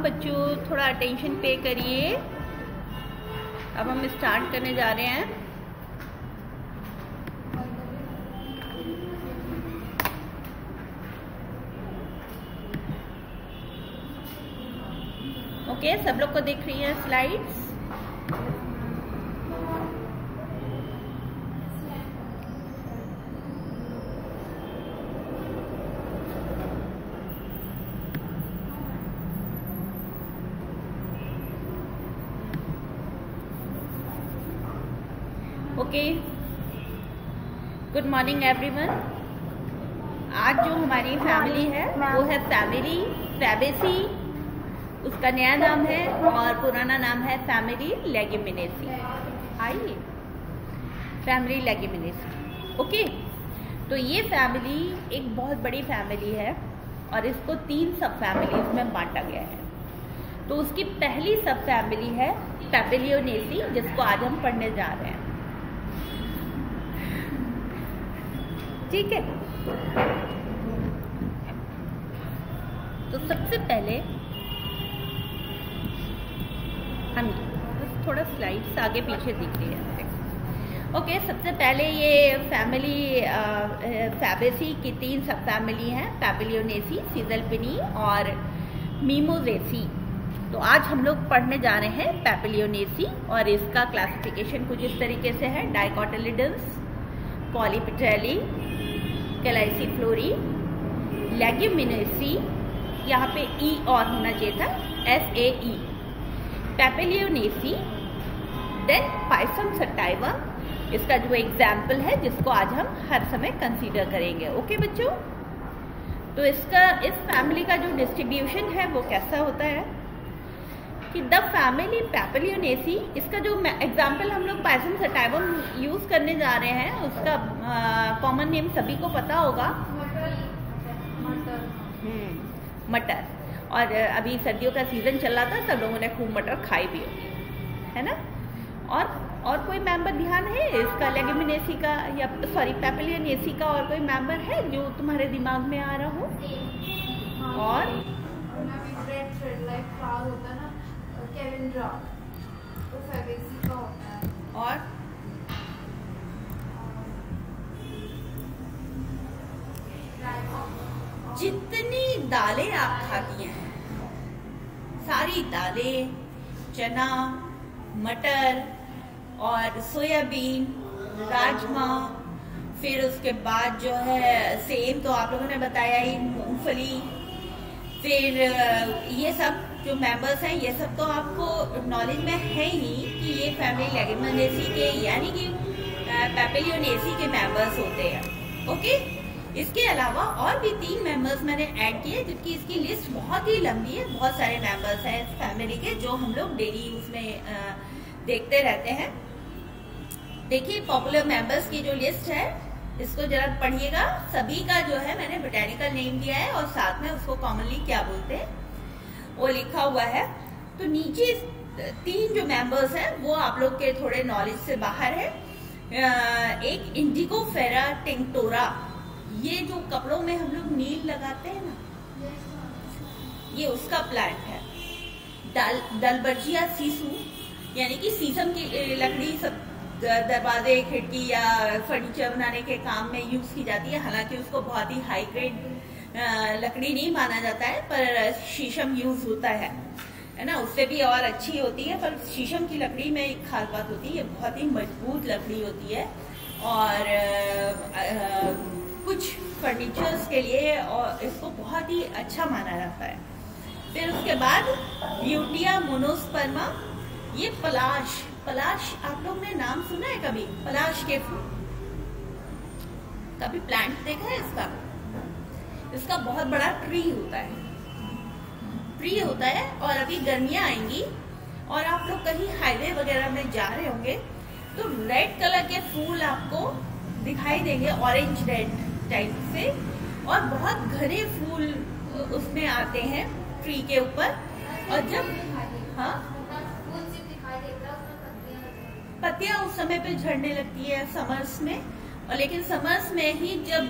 बच्चों, थोड़ा अटेंशन पे करिए। अब हम स्टार्ट करने जा रहे हैं। ओके, सब लोग को दिख रही है slides? Okay, good morning everyone. आज जो हमारी फैमिली है वो है फैमिली फैबेसी। उसका नया नाम है और पुराना नाम है फैमिली लेग्यूमिनेसी। आइए, फैमिली लेग्यूमिनेसी। ओके, तो ये फैमिली एक बहुत बड़ी फैमिली है और इसको 3 सब फैमिलीज में बांटा गया है। तो उसकी पहली सब फैमिली है पैपिलियोनेसी, जिसको आज हम पढ़ने जा रहे हैं। ठीक है, तो सबसे पहले हम थोड़ा स्लाइड्स आगे पीछे दिख रही है। ओके, सबसे पहले ये फैमिली फैबेसी की 3 सब फैमिली हैं, पैपिलियोनेसी, सीजल्पिनी और मीमोजेसी। तो आज हम लोग पढ़ने जा रहे हैं पैपिलियोनेसी और इसका क्लासिफिकेशन कुछ इस तरीके से है: डाइकोटिलिडन्स, पॉलीपेटेली, कैलाइसिफ्लोरी, लेग्यूमिनेसी, यहाँ पे ई और होना चाहिए था, SAE, पैपिलियोनेसी, देन पाइसम सटाइवम, इसका जो एग्जाम्पल है जिसको आज हम हर समय कंसीडर करेंगे। ओके बच्चों, तो इस फैमिली का जो डिस्ट्रीब्यूशन है वो कैसा होता है कि द फैमिली पैपिलियोनेसी, इसका जो एग्जाम्पल हम लोग पाइसम सटाइवम यूज करने जा रहे हैं, उसका कॉमन नेम सभी को पता होगा, मटर। और अभी सर्दियों का सीजन चल रहा था, सब लोगों ने खूब मटर खाई भी होगी, है ना। और कोई मेंबर ध्यान है इसका लेग्यूमिनेसी का या सॉरी पैपिलियोनेसी का? और कोई मेंबर है जो तुम्हारे दिमाग में आ रहा हो? और तो फैबेसी का होता है। और जितनी दालें आप खाती हैं, सारी दालें, चना, मटर और सोयाबीन, राजमा, फिर उसके बाद जो है सेम तो आप लोगों ने बताया ही, मूंगफली, फिर ये सब जो मेंबर्स हैं, ये सब तो आपको नॉलेज में है ही कि ये फैमिली लेग्यूमिनेसी के यानी कि पैपिलियोनेसी के मेंबर्स होते हैं। ओके, इसके अलावा और भी 3 मेंबर्स मैंने ऐड किए, जबकि इसकी लिस्ट बहुत ही लंबी है। बहुत सारे मेंबर्स हैं इस फैमिली के जो हम लोग डेली उसमें देखते रहते हैं। देखिए, पॉपुलर मेंबर्स की जो लिस्ट है इसको जरा पढ़िएगा। सभी का जो है मैंने बोटैनिकल नेम दिया है और साथ में उसको कॉमनली क्या बोलते हैं वो लिखा हुआ है। तो नीचे 3 जो मेंबर्स हैं वो आप लोग के थोड़े नॉलेज से बाहर है। एक इंडिगोफेरा टिंक्टोरा, ये जो कपड़ों में हम लोग नील लगाते हैं ना, ये उसका प्लांट है। दलबर्जिया सीसू, यानी कि शीशम की लकड़ी सब दरवाजे, खिड़की या फर्नीचर बनाने के काम में यूज की जाती है। हालांकि उसको बहुत ही हाई ग्रेड लकड़ी नहीं माना जाता है, पर शीशम यूज होता है ना। उससे भी और अच्छी होती है, पर शीशम की लकड़ी में एक खास बात होती है, ये बहुत ही मजबूत लकड़ी होती है और कुछ फर्नीचर्स के लिए और इसको बहुत ही अच्छा माना जाता है। फिर उसके बाद ब्यूटिया मोनोस्पर्मा, ये पलाश आप लोग ने नाम सुना है कभी? पलाश के फूल, कभी प्लांट देखा है इसका बहुत बड़ा ट्री होता है। और अभी गर्मियां आएंगी और आप लोग कहीं हाईवे वगैरह में जा रहे होंगे तो रेड कलर के फूल आपको दिखाई देंगे, ऑरेंज रेड टाइप से, और बहुत घने फूल उसमें आते हैं ट्री के ऊपर। और जब पत्तियां उस समय पे झड़ने लगती है समर्स में, और लेकिन समर्स में ही जब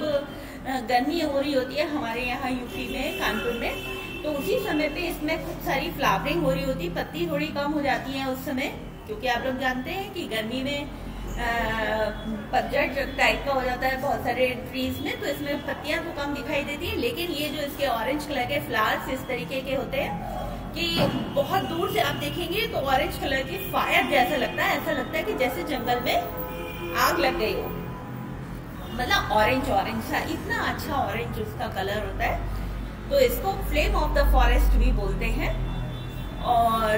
गर्मी हो रही होती है हमारे यहाँ यूपी में, कानपुर में, तो उसी समय पे इसमें खूब सारी फ्लावरिंग हो रही होती, पत्ती थोड़ी कम हो जाती है उस समय, क्योंकि आप लोग जानते हैं कि गर्मी में पतझड़ टाइप का हो जाता है बहुत सारे ट्रीज में, तो इसमें पत्तियां तो कम दिखाई देती हैं। लेकिन ये जो इसके ऑरेंज कलर के फ्लावर्स इस तरीके के होते हैं कि बहुत दूर से आप देखेंगे तो ऑरेंज कलर की फायर जैसा लगता है, ऐसा लगता है कि जैसे जंगल में आग लग गई हो, मतलब ऑरेंज ऑरेंज सा, इतना अच्छा ऑरेंज उसका कलर होता है। तो इसको फ्लेम ऑफ द फॉरेस्ट भी बोलते हैं। और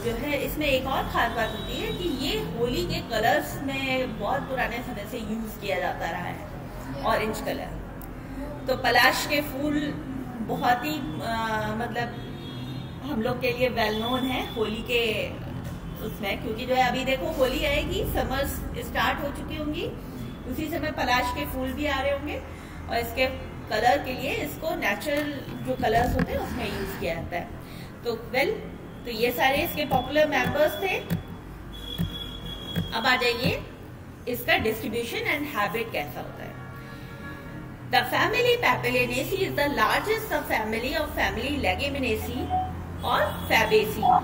जो है इसमें एक और खास बात होती है कि ये होली के कलर्स में बहुत पुराने समय से यूज किया जाता रहा है, ऑरेंज कलर। तो पलाश के फूल बहुत ही मतलब हम लोग के लिए वेल नोन है होली के उसमें, क्योंकि जो है अभी देखो होली आएगी, समर्स स्टार्ट हो चुकी होंगी, उसी समय पलाश के फूल भी आ रहे होंगे और इसके कलर के लिए इसको नेचुरल जो कलर्स होते हैं उसमें यूज किया जाता है। तो ये सारे इसके पॉपुलर मेंबर्स थे। अब आ जाइए इसका डिस्ट्रीब्यूशन एंड हैबिट कैसा होता है। The family Papilionaceae is the largest subfamily of family Leguminosae or Fabaceae.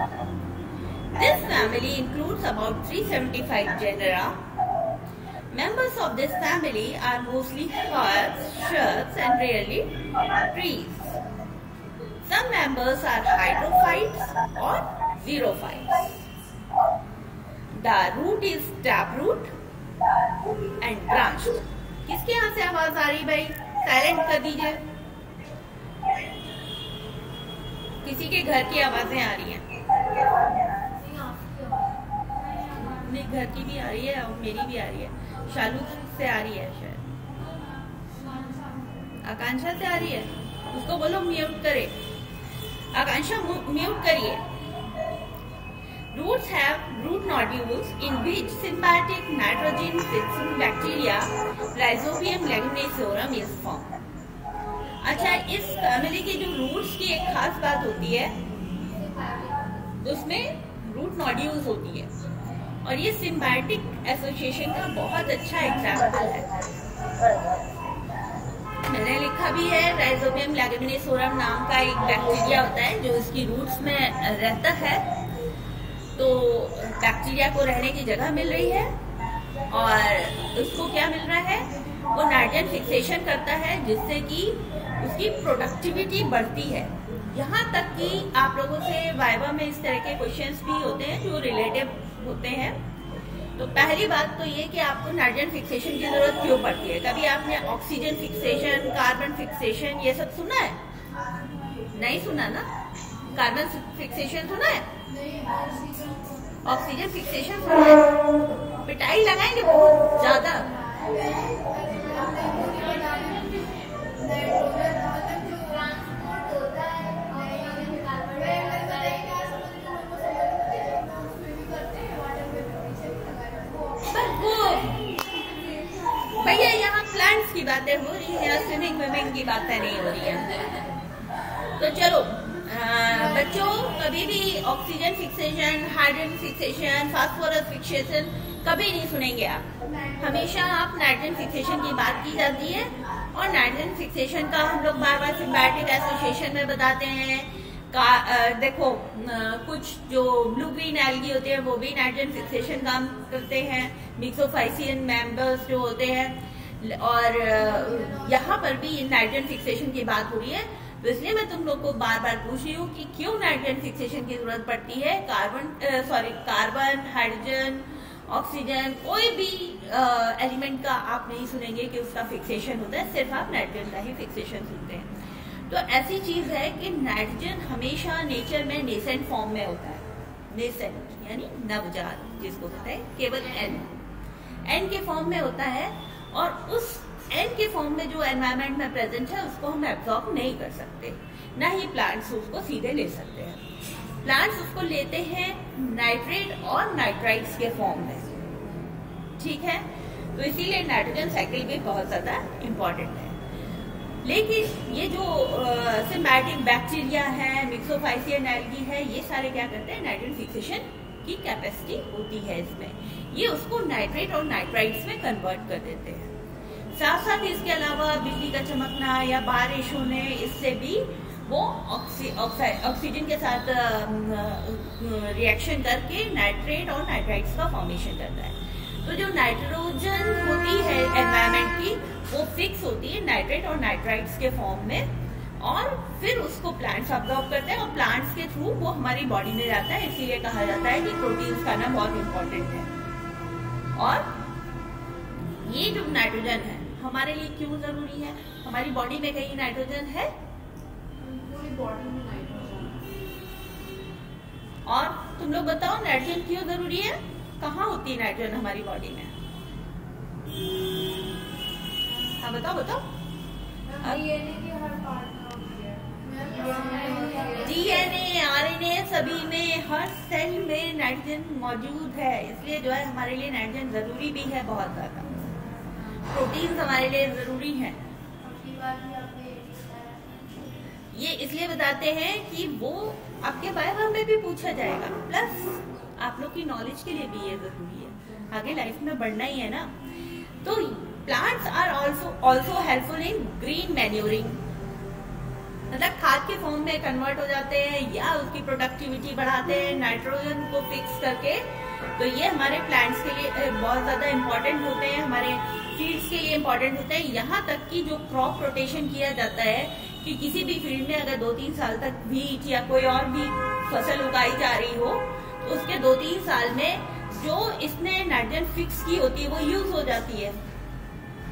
This family includes about 375 genera. Members of this family are mostly herbs, shrubs, and rarely trees. Some members are hydrophytes or xerophytes. The root is taproot and branched. किसके यहाँ से आवाज आ रही भाई? Silent कर दीजिए। किसी के घर की आवाजें आ रही हैं? नहीं, घर की भी आ रही है और मेरी भी आ रही है, शालू से आ रही है, शायद आकांक्षा से आ रही है। उसको बोलो म्यूट करे। आकांक्षा म्यूट करिए। Roots have root nodules in which symbiotic nitrogen-fixing bacteria Rhizobium leguminosarum is formed. अच्छा, इस फैमिली की जो रूट्स की एक खास बात होती है, उसमें रूट नोड्यूल्स होती है और ये सिम्बायोटिक एसोसिएशन का बहुत अच्छा एग्जाम्पल है। मैंने लिखा भी है, राइजोबियम लेगुमिनोसोरम नाम का एक बैक्टीरिया होता है जो इसकी रूट्स में रहता है। तो बैक्टीरिया को रहने की जगह मिल रही है और उसको क्या मिल रहा है, वो नाइट्रोजन फिक्सेशन करता है जिससे कि उसकी प्रोडक्टिविटी बढ़ती है। यहाँ तक कि आप लोगों से वाइवा में इस तरह के क्वेश्चंस भी होते हैं जो रिलेटिव होते हैं। तो पहली बात तो ये कि आपको नाइट्रोजन फिक्सेशन की जरूरत क्यों पड़ती है। कभी आपने ऑक्सीजन फिक्सेशन, कार्बन फिक्सेशन ये सब सुना है? नहीं सुना ना? कार्बन फिक्सेशन सुना है? ऑक्सीजन फिक्सेशन सुना है? पिटाई लगाएंगे बहुत ज्यादा। भैया यहाँ प्लांट्स की बातें हो रही है, स्विमिंग विमिंग की बातें नहीं हो रही है। तो चलो बच्चों, कभी भी oxygen fixation, hydrogen fixation, phosphorus fixation कभी नहीं सुनेंगे आप। हमेशा आप नाइट्रोजन फिक्सेशन की बात की जाती है और नाइट्रोजन फिक्सेशन का हम लोग बार बार सिम्बायोटिक एसोसिएशन में बताते हैं। देखो कुछ जो ब्लू ग्रीन एल्गी होते हैं वो भी नाइट्रोजन फिक्सेशन काम करते हैं, मिक्सोफाइसियन मेंबर्स जो होते हैं। और यहाँ पर भी नाइट्रोजन फिक्सेशन की बात हो रही है, तो इसलिए मैं तुम लोग को बार बार पूछ रही हूँ कि क्यों नाइट्रोजन फिक्सेशन की जरूरत पड़ती है। कार्बन, हाइड्रोजन, ऑक्सीजन, कोई भी एलिमेंट का आप नहीं सुनेंगे कि उसका फिक्सेशन होता है, सिर्फ आप नाइट्रोजन का ही फिक्सेशन सुनते हैं। तो ऐसी चीज है कि नाइट्रोजन हमेशा नेचर में नेसेंट फॉर्म में होता है। नेसेंट यानी नवजात जिसको कहते हैं, केवल एन के फॉर्म में होता है और उस एन के फॉर्म में जो एनवायरमेंट में प्रेजेंट है उसको हम एब्जॉर्ब नहीं कर सकते, ना ही प्लांट्स उसको सीधे ले सकते हैं। प्लांट्स उसको लेते हैं नाइट्रेट और नाइट्राइट्स के फॉर्म में, ठीक है। तो इसीलिए नाइट्रोजन साइकिल भी बहुत ज्यादा इम्पोर्टेंट है। लेकिन ये जो सिम्बायोटिक बैक्टीरिया है, मिक्सोफाइसियन एल्गी है, ये सारे क्या करते हैं, नाइट्रोजन फिक्सेशन की कैपेसिटी होती है इसमें, ये उसको नाइट्रेट और नाइट्राइट्स में कन्वर्ट कर देते हैं। साथ साथ इसके अलावा बिजली का चमकना या बारिश होने, इससे भी वो ऑक्सीजन के साथ रिएक्शन करके नाइट्रेट और नाइट्राइट्स का फॉर्मेशन करता है। तो जो नाइट्रोजन होती है एनवायरनमेंट की, वो फिक्स होती है नाइट्रेट और नाइट्राइट्स के फॉर्म में, और फिर उसको प्लांट्स अब्जॉर्ब करते हैं और प्लांट्स के थ्रू वो हमारी बॉडी में जाता है। इसीलिए कहा जाता है कि प्रोटीन्स खाना बहुत इंपॉर्टेंट है। और ये जो नाइट्रोजन है हमारे लिए क्यों जरूरी है? हमारी बॉडी में कहीं नाइट्रोजन है? पूरी बॉडी में नाइट्रोजन। और तुम लोग बताओ नाइट्रोजन क्यों जरूरी है? कहाँ होती है नाइट्रोजन हमारी बॉडी में? हाँ बताओ बताओ। डीएनए के हर पार्ट में होती है। डीएनए, आरएनए, सभी में, हर सेल में नाइट्रोजन मौजूद है। इसलिए जो है हमारे लिए नाइट्रोजन जरूरी भी है बहुत ज्यादा। प्रोटीन्स हमारे लिए जरूरी हैं। ये इसलिए बताते हैं कि वो आपके बायो में भी पूछा जाएगा, प्लस आप लोग की नॉलेज के लिए भी ये जरूरी है। आगे लाइफ में बढ़ना ही है ना। तो plants are also helpful in green manuring, मतलब खाद के फॉर्म में कन्वर्ट हो जाते हैं या उसकी प्रोडक्टिविटी बढ़ाते हैं नाइट्रोजन को फिक्स करके। तो ये हमारे प्लांट्स के लिए बहुत ज्यादा इम्पोर्टेंट होते हैं, हमारे फील्ड्स के लिए इम्पोर्टेंट होते हैं। यहाँ तक कि जो क्रॉप रोटेशन किया जाता है कि किसी भी फील्ड में अगर 2-3 साल तक व्हीट या कोई और भी फसल उगाई जा रही हो, तो उसके 2-3 साल में जो इसने नाइट्रोजन फिक्स की होती है वो यूज हो जाती है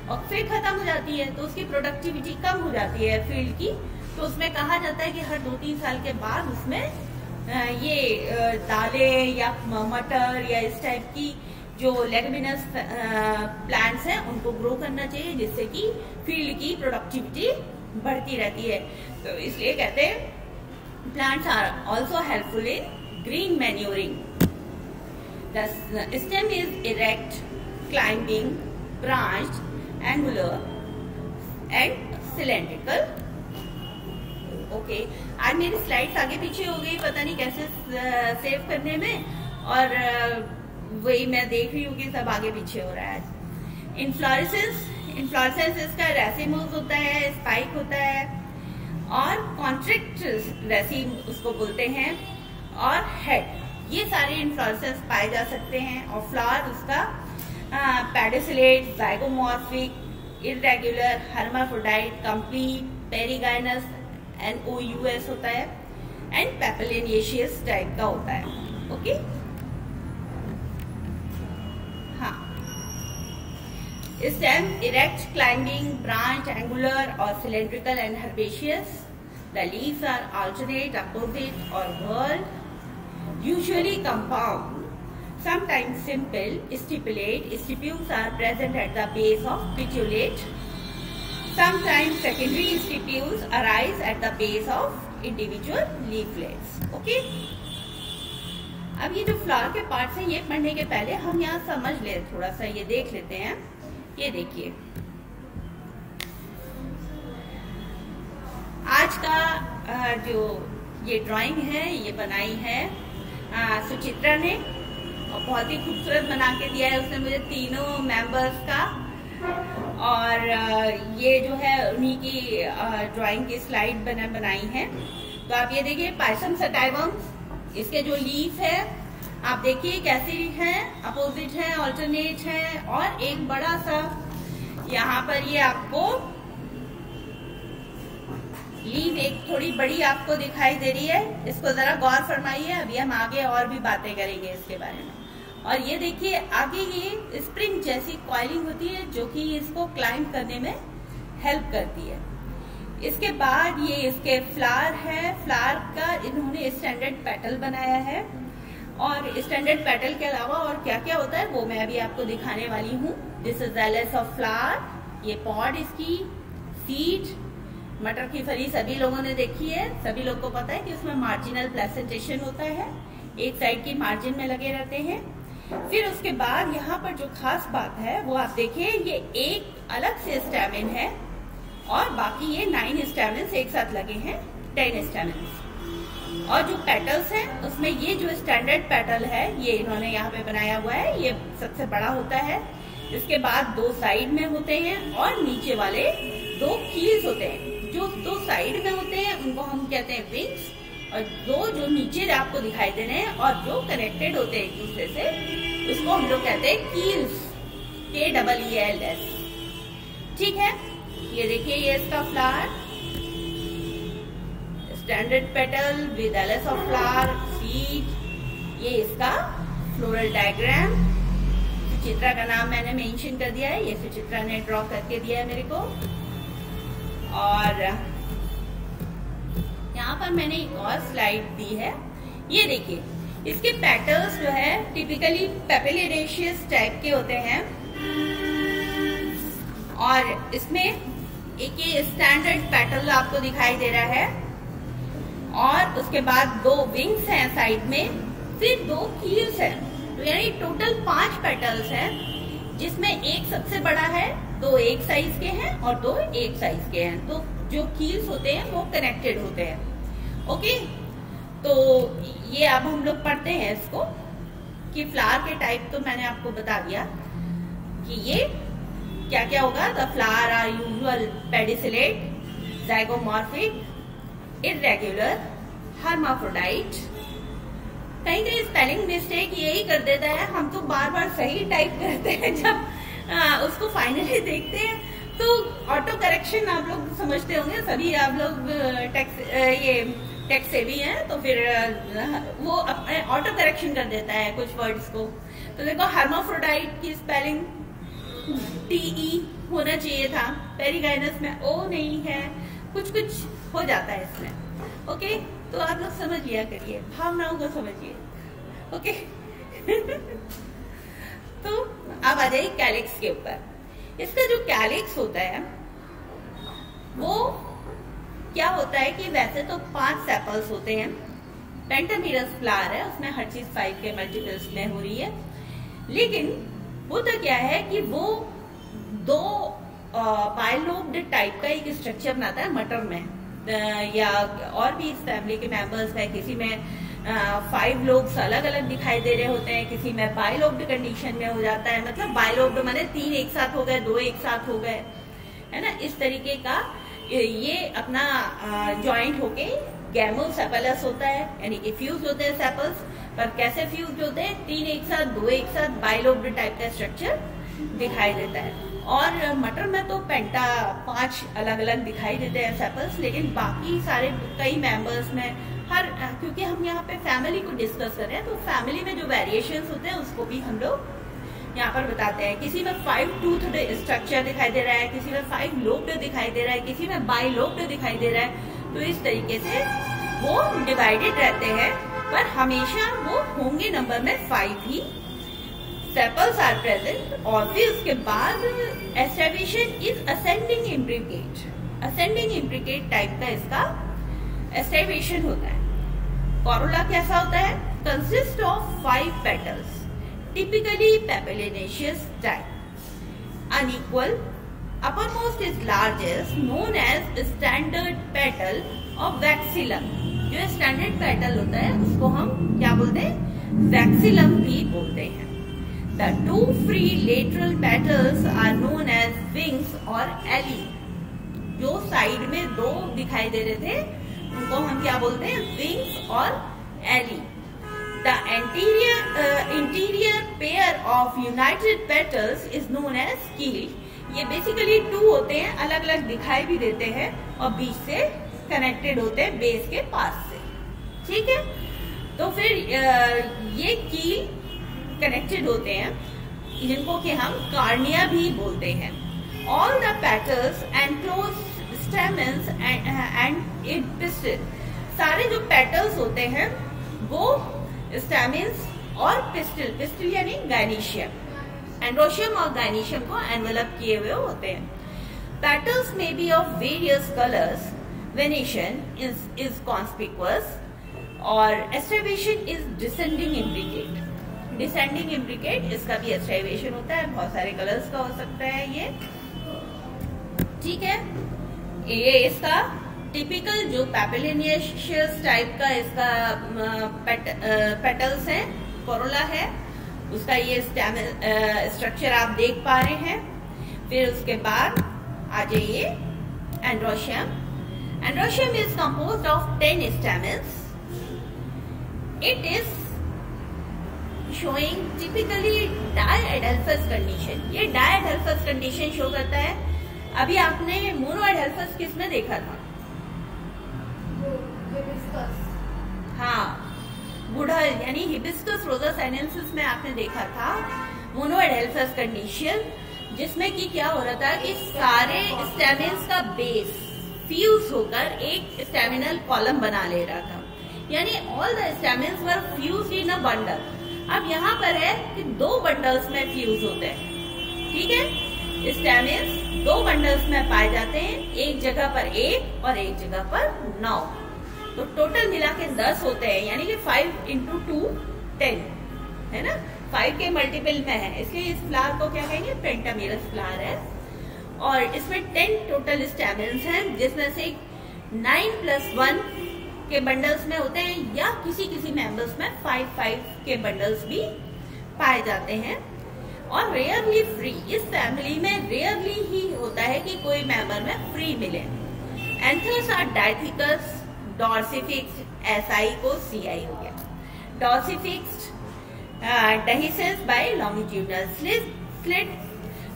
और फिर खत्म हो जाती है, तो उसकी प्रोडक्टिविटी कम हो जाती है फील्ड की। तो उसमें कहा जाता है कि हर 2-3 साल के बाद उसमें ये दालें या मटर या इस टाइप की जो लेगुमिनस प्लांट्स हैं उनको ग्रो करना चाहिए, जिससे कि फील्ड की प्रोडक्टिविटी बढ़ती रहती है। तो इसलिए कहते हैं plants are also helpful in green manuring. The stem is erect, climbing, branched, angular and cylindrical. Okay, आज मेरी स्लाइड्स आगे पीछे हो गई, पता नहीं कैसे सेव करने में, और वही मैं देख रही हूँ कि सब आगे पीछे हो रहा है। इन्फ्लोरेसेंस इसका रेसिमोस होता है, स्पाइक होता है, और कॉन्ट्रिक्ट रेसिम उसको बोलते हैं, और हेड, ये सारे इन्फ्लोरेसेंस पाए जा सकते हैं। और फ्लावर उसका pedicellate, zygomorphic, irregular, hermaphrodite, complete, perigynous, NOUS होता है, एंड पेपलेनियेशियस टाइप का होता है। ओके, हाँ, stem erect, climbing, branch, angular और cylindrical and herbaceous. The leaves are alternate, opposite or whorled, usually compound, sometimes simple, stipulate. Stipules are present at the base of petiolate. Sometimes secondary stipules arise at the base of individual leaflets. Okay? अब ये जो flower के parts हैं, ये पढ़ने के पहले हम यहाँ समझ ले, थोड़ा सा ये देख लेते हैं। ये देखिए, आज का जो ये ड्राइंग है ये बनाई है सुचित्रा ने, और बहुत ही खूबसूरत बना के दिया है उसने मुझे तीनों मेंबर्स का। और ये जो है उन्हीं की ड्राइंग की स्लाइड बनाई है। तो आप ये देखिए, पायसम सटाइवम, इसके जो लीफ है आप देखिए कैसी है, अपोजिट है, ऑल्टरनेट है, और एक बड़ा सा यहाँ पर ये आपको लीफ एक थोड़ी बड़ी आपको दिखाई दे रही है। इसको जरा गौर फरमाइए, अभी हम आगे और भी बातें करेंगे इसके बारे में। और ये देखिए आगे ये स्प्रिंग जैसी कॉइलिंग होती है जो कि इसको क्लाइंब करने में हेल्प करती है। इसके बाद ये इसके फ्लावर है, फ्लावर का इन्होंने स्टैंडर्ड पेटल बनाया है, और स्टैंडर्ड पेटल के अलावा और क्या क्या होता है वो मैं अभी आपको दिखाने वाली हूँ। This is jealous of flower, ये पॉड इसकी, सीड, मटर की फली सभी लोगों ने देखी है, सभी लोग को पता है कि उसमें मार्जिनल प्लेसेंटेशन होता है, एक साइड की मार्जिन में लगे रहते हैं। फिर उसके बाद यहाँ पर जो खास बात है वो आप देखिए, ये एक अलग से स्टैमिन है और बाकी ये 9 स्टैमिन्स एक साथ लगे हैं, 10 स्टैमिन्स। और जो पेटल्स हैं उसमें ये जो स्टैंडर्ड पेटल है ये इन्होंने यहाँ पे बनाया हुआ है, ये सबसे बड़ा होता है। इसके बाद 2 साइड में होते हैं और नीचे वाले 2 कील्स होते हैं। जो 2 साइड में होते हैं उनको हम कहते हैं विंग्स, और 2 जो नीचे आपको दिखाई दे रहे हैं और जो कनेक्टेड होते हैं एक दूसरे से, उसको हम लोग कहते हैं कील्स, KEELS। ठीक है, ये देखिए, ये इसका flower, standard petal with LS of flower, seed. ये इसका फ्लोरल डायग्राम, सुचित्रा का नाम मैंने मेंशन कर दिया है, ये सुचित्रा ने ड्रॉ करके दिया है मेरे को। और यहाँ पर मैंने एक और स्लाइड दी है, ये देखिए, इसके पेटल्स जो है टिपिकली पेपिलेरेशियस टाइप के होते हैं, और इसमें एक ये स्टैंडर्ड पेटल आपको दिखाई दे रहा है, और उसके बाद 2 विंग्स हैं साइड में, फिर 2 कील्स हैं, तो यानी टोटल 5 पेटल्स हैं, जिसमें एक सबसे बड़ा है, 2 एक साइज के हैं और 2 एक साइज के हैं। तो जो कील्स होते हैं वो कनेक्टेड होते हैं। ओके, तो ये अब हम लोग पढ़ते हैं इसको कि फ्लावर के टाइप तो मैंने आपको बता दिया कि ये क्या क्या होगा। The flower are usual pedicellate, zygomorphic, irregular, hermaphrodite. कहीं कहीं स्पेलिंग मिस्टेक यही कर देता है, हम तो बार बार सही टाइप करते हैं, जब उसको फाइनली देखते हैं तो ऑटो करेक्शन आप लोग समझते होंगे, सभी आप लोग टेक्स्ट सेवी हैं, तो फिर वो ऑटो करेक्शन कर देता है कुछ वर्ड्स को। तो देखो, हर्माफ्रोडाइट की स्पेलिंग TE होना चाहिए था, पेरिगाइनस में O नहीं है, कुछ कुछ हो जाता है इसमें। ओके, तो आप लोग समझ लिया करिए, भावनाओं को समझिए। ओके तो अब आ जाइए कैलिक्स के ऊपर। इसका जो कैलिक्स होता है वो क्या होता है कि वैसे तो 5 सेपल्स होते हैं, पेंटामेरस फ्लावर है, उसमें हर चीज 5 के मल्टीपल्स में हो रही है, लेकिन होता क्या है कि वो 2 बाइलोब्ड टाइप का एक स्ट्रक्चर बनाता है मटर में, या और भी इस फैमिली के मेंबर्स है, किसी में 5 लोब्स अलग अलग दिखाई दे रहे होते हैं, किसी में बाइलोब्ड कंडीशन में हो जाता है, मतलब बाइलोब्ड माने 3 एक साथ हो गए, 2 एक साथ हो गए, है ना, इस तरीके का ये अपना जॉइंट होके गैमोसेपलस होता है, यानी कि फ्यूज होते हैं सेपल्स, पर कैसे फ्यूज होते हैं, 3 एक साथ, 2 एक साथ, बाइलोब्ड टाइप का स्ट्रक्चर दिखाई देता है। और मटर में तो पेंटा 5 अलग अलग दिखाई देते हैं सेपल्स, लेकिन बाकी सारे कई मेंबर्स में क्योंकि हम यहाँ पे फैमिली को डिस्कस कर रहे हैं, तो फैमिली में जो वेरिएशंस होते हैं उसको भी हम लोग यहाँ पर बताते हैं। किसी में 5 टूथड स्ट्रक्चर दिखाई दे रहा है, किसी में 5 लोब्ड दिखाई दे रहा है, किसी में बाइलोब्ड दिखाई दे रहा है, तो इस तरीके से वो डिवाइडेड रहते हैं, पर हमेशा वो होंगे नंबर में 5 ही सेपल्स आर प्रेजेंट। और फिर उसके बाद aestivation is ascending imbricate, ascending imbricate type का इसका एस्टेबिशन होता है। कोरोला कैसा होता है, consist of 5 petals, typically papilionaceous type, unequal, uppermost is largest, known as standard petal of vexillum। जो स्टैंडर्ड पेटल होता है उसको हम क्या बोलते हैं, वैक्सिलम भी बोलते हैं। The 2 free lateral petals are known as wings or ali। जो साइड में 2 दिखाई दे रहे थे उनको हम क्या बोलते हैं, विंग्स और Eli. The interior pair of united petals is known as keel। ये बेसिकली 2 होते हैं, अलग अलग दिखाई भी देते हैं और बीच से कनेक्टेड होते हैं बेस के पास से, ठीक है। तो फिर ये कील कनेक्टेड होते हैं, जिनको कि हम कार्निया भी बोलते हैं। All the petals enclose stamens and its pistil। सारे जो पेटल्स होते हैं वो स्टैमेंस और पिस्टिल, पिस्टिल यानी गाइनीशियम, एंड्रोशियम और गाइनीशियम को एनवेलप किए हुए होते हैं। पेटल्स में be of various colours, venation is conspicuous, और aestivation is descending imbricate. Descending imbricate इसका भी एस्ट्रेवेशन होता है, बहुत सारे कलर्स का हो सकता है ये, ठीक है। ये इसका टिपिकल जो पेपिलिनेशियस टाइप का इसका पेटल्स है, कोरोला है, उसका ये स्ट्रक्चर आप देख पा रहे हैं। फिर उसके बाद आ जाइए androecium. Androecium is composed of 10 stamens. It is showing typically diadelphous condition. ये डायएडल्फस कंडीशन शो करता है। अभी आपने मोनोएडल्फस किस में देखा था? हाँ, गुड़हल यानी हिबिस्कस रोजासाइनेंसिस में आपने देखा था मोनोएडल्फस कंडीशन, जिसमें कि क्या हो रहा था कि सारे स्टेमिन्स का बेस फ्यूज होकर एक स्टेमिनल कॉलम बना ले रहा था, यानी all the stamens were fused in a bundle. अब यहाँ पर है कि 2 बंडल्स में फ्यूज होते हैं, ठीक है। स्टेमिन्स 2 बंडल्स में पाए जाते हैं, एक जगह पर 1 और एक जगह पर 9। तो टोटल मिला के 10 होते हैं, यानी कि 5 × 2 10 है ना, 5 के मल्टीपल में है, इसलिए इस फ्लावर को क्या कहेंगे? पेंटामेरस फ्लावर है। और इसमें 10 टोटल स्टेमिन्स हैं, जिसमें से 9 + 1 के बंडल्स में होते हैं, या किसी किसी मेंबर्स में 5 के बंडल्स भी पाए जाते हैं। और रेयरली फ्री, इस फैमिली में रेयरली ही होता है कि कोई मेंबर में फ्री मिले। एंथर्स आर डायथिकस, डॉर्सिफिक्स्ड, SI को CI हो गया। डॉर्सिफिक्स्ड डहीसेंस बाय लॉन्गिट्यूडनल स्लिट।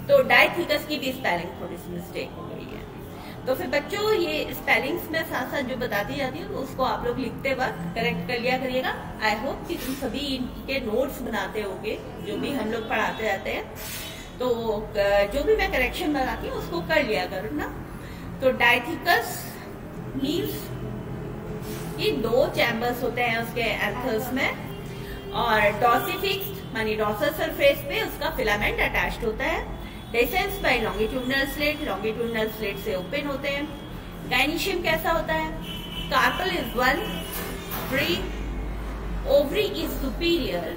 तो डायथिकस की भी स्पेलिंग थोड़ी सी मिस्टेक हो गई है। तो फिर बच्चों ये स्पेलिंग्स में साथ साथ जो बताती जाती है, तो उसको आप लोग लिखते वक्त करेक्ट कर लिया करिएगा। आई होप कि तुम सभी इनके नोट्स बनाते होगे, जो भी हम लोग पढ़ाते जाते हैं, तो जो भी मैं करेक्शन बनाती हूँ उसको कर लिया करो ना। तो डायथिकस मीन्स ये 2 चैम्बर्स होते हैं उसके एंथर्स में, और डॉर्सिफिक्स्ड मानी डॉर्सल सरफेस पे उसका फिलामेंट अटैच्ड होता है। Dehiscence by longitudinal slit, longitudinal slit से ओपन होते हैं। गाइनीशियम कैसा होता है? Carpel is 1 free, ovary is superior,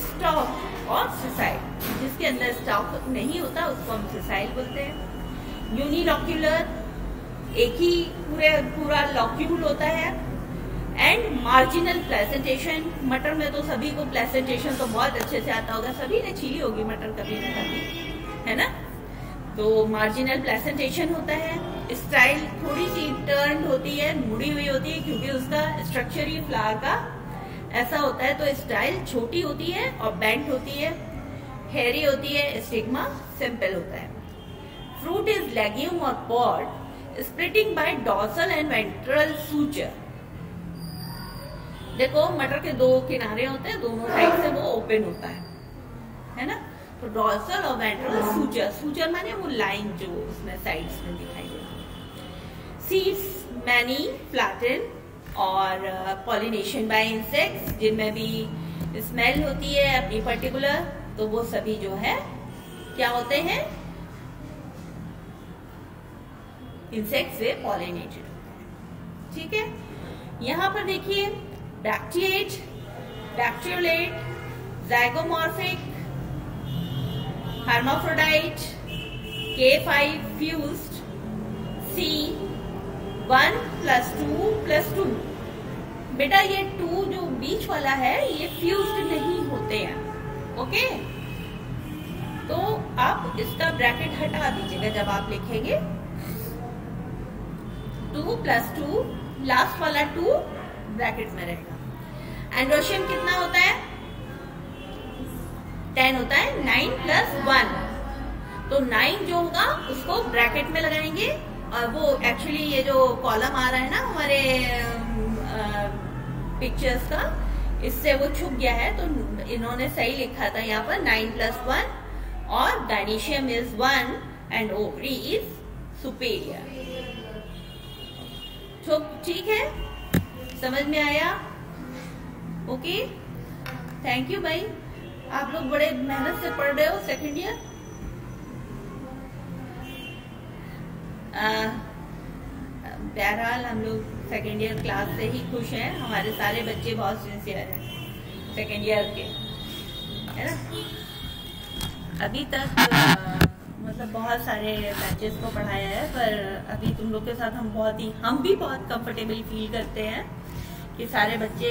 stalk और सिसाइल। जिसके अंदर स्टॉक नहीं होता उसको हम सिसाइल बोलते हैं। यूनिलॉक्यूलर, एक ही पूरा लॉक्यूल होता है। एंड मार्जिनल प्लेसेंटेशन, मटर में तो सभी को प्लेसेंटेशन तो बहुत अच्छे से आता होगा, सभी ने छीली होगी मटर कभी न कभी, है ना। तो मार्जिनल प्लेसेंटेशन होता है। स्टाइल थोड़ी सी टर्न होती है, मुड़ी हुई होती है, क्योंकि उसका स्ट्रक्चर ही फ्लावर का ऐसा होता है। तो स्टाइल छोटी होती है और बेंट होती है, हेयरी होती है, स्टिग्मा सिंपल होता है। फ्रूट इज लेग्यूम और pod, splitting by dorsal and ventral suture. देखो मटर के 2 किनारे होते हैं, दोनों साइड से वो ओपन होता है ना। तो डॉर्सल और वेंट्रल सूचर, सूचर माने वो लाइन जो उसमें साइड्स में दिखाई देती है। सीड्स मैनी फ्लैटन और पॉलिनेशन बाय इंसेक्ट्स, जिनमें भी स्मेल होती है अपनी पर्टिकुलर, तो वो सभी जो है क्या होते हैं? इंसेक्ट से पॉलिनेटेड होते हैं, ठीक है। यहाँ पर देखिए bracteate, ब्रैक्टियोलेट, ज़ाइगोमॉर्फिक, hermaphrodite, K5 fused, C 1 + 2 + 2। बेटा ये 2 जो बीच वाला है ये फ्यूज्ड नहीं होते हैं, ओके। तो आप इसका ब्रैकेट हटा दीजिएगा जब आप लिखेंगे। 2 + 2, लास्ट वाला 2 ब्रैकेट में रहेगा। एंड्रोशियम कितना होता है? 10 होता है। 9 + 1, तो 9 जो होगा उसको ब्रैकेट में लगाएंगे, और वो एक्चुअली ये जो कॉलम आ रहा है ना हमारे पिक्चर्स का, इससे वो छुप गया है, तो इन्होंने सही लिखा था यहाँ पर 9 + 1, और gynoecium is 1 and ovary is superior. तो ठीक है, समझ में आया? ओके, थैंक यू भाई। आप लोग बड़े मेहनत से पढ़ रहे हो सेकंड ईयर। बहरहाल हम लोग सेकंड ईयर क्लास से ही खुश हैं, हमारे सारे बच्चे बहुत सिंसियर हैं सेकंड ईयर के, है ना। अभी तक मतलब बहुत सारे बैचेस को पढ़ाया है, पर अभी तुम लोग के साथ हम भी बहुत कंफर्टेबल फील करते हैं कि सारे बच्चे,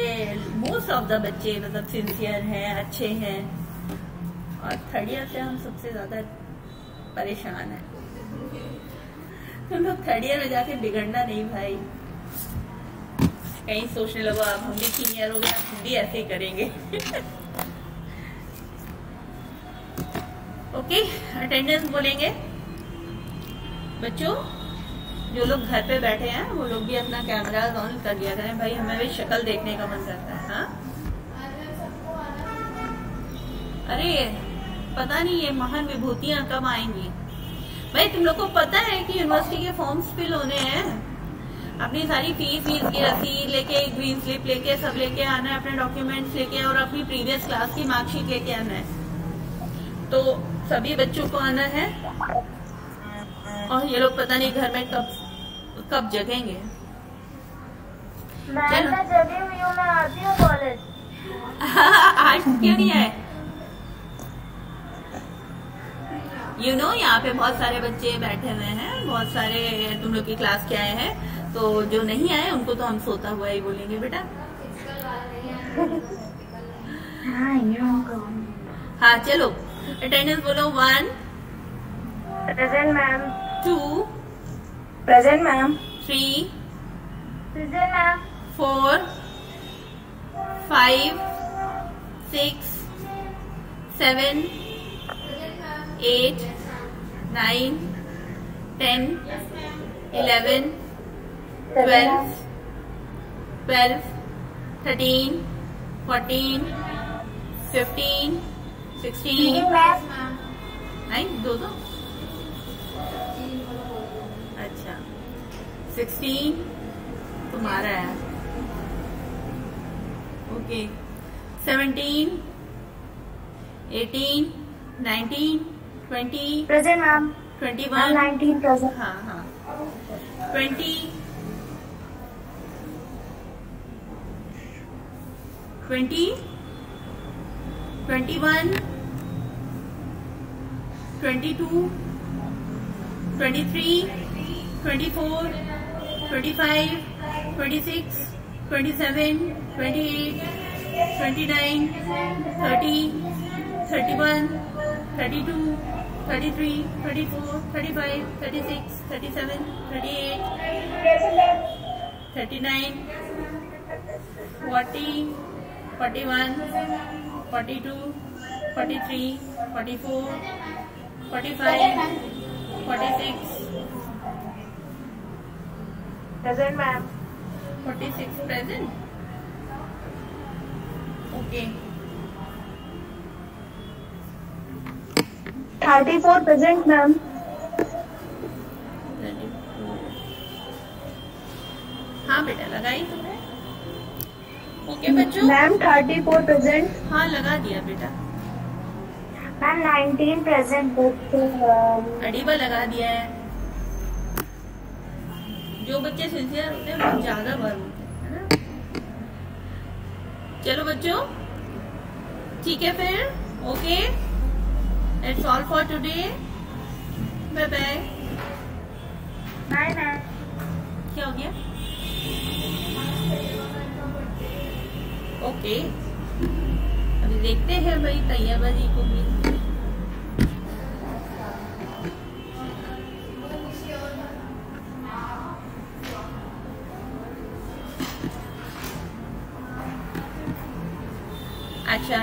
मोस्ट ऑफ द बच्चे मतलब सिंसियर हैं, अच्छे हैं, और थर्ड ईयर से हम सबसे ज्यादा परेशान हैं। तुम लोग थर्ड ईयर में जाके बिगड़ना नहीं भाई, कहीं सोचने लगो आप हम भी सीनियर हो गए, हम भी ऐसे ही करेंगे। ओके, अटेंडेंस बोलेंगे। बच्चों जो लोग घर पे बैठे हैं वो लोग भी अपना कैमरा ऑन कर लिया करें भाई, हमें भी शक्ल देखने का मन करता है। हाँ, अरे पता नहीं ये महान विभूतियां कब आएंगी भाई। तुम लोग को पता है कि यूनिवर्सिटी के फॉर्म्स फिल होने हैं, अपनी सारी फीस की रसीद लेके, ग्रीन स्लिप लेके, सब लेके आना है, अपने डॉक्यूमेंट्स लेके और अपनी प्रीवियस क्लास की मार्कशीट लेके आना है। तो सभी बच्चों को आना है और ये लोग पता नहीं घर में कब जगेंगे। मैं जगी हुई हूँ, मैं आती हूँ कॉलेज। आज क्यों नहीं आए? यू नो यहाँ पे बहुत सारे बच्चे बैठे हुए हैं, बहुत सारे तुम लोग की क्लास के आए हैं, तो जो नहीं आए उनको तो हम सोता हुआ ही बोलेंगे बेटा। हाँ चलो, अटेंडेंस बोलो। 1 present ma'am. 2 present ma'am. 3 present ma'am. 4 5 6 7 8 9 10 11 12 13 14 15 16 9 दो। अच्छा 16 तुम्हारा है। Okay 17 18 19 20 present ma'am. 21 19 प्रेजेंट। हाँ हाँ 20 21 22 23 24 25 26 27 28 29 30 31 32 33 34 35 36 37 38 39 40 41 42 43 44 45 46 present ma'am. 46 present. Okay. 34 present ma'am. 34. हाँ बेटा लगाई तुमने। ओके बच्चों। Ma'am 34 present. हाँ लगा दिया बेटा। Ma'am 19 present. अडीबा लगा दिया है। जो बच्चे सिंसियर होते हैं वो ज्यादा बार होते हैं, है ना। चलो बच्चों ठीक है फिर। Okay, it's all for today. Bye bye. Bye ma'am. क्या हो गया? ओके, अभी देखते हैं भाई तैयाबाजी को भी। अच्छा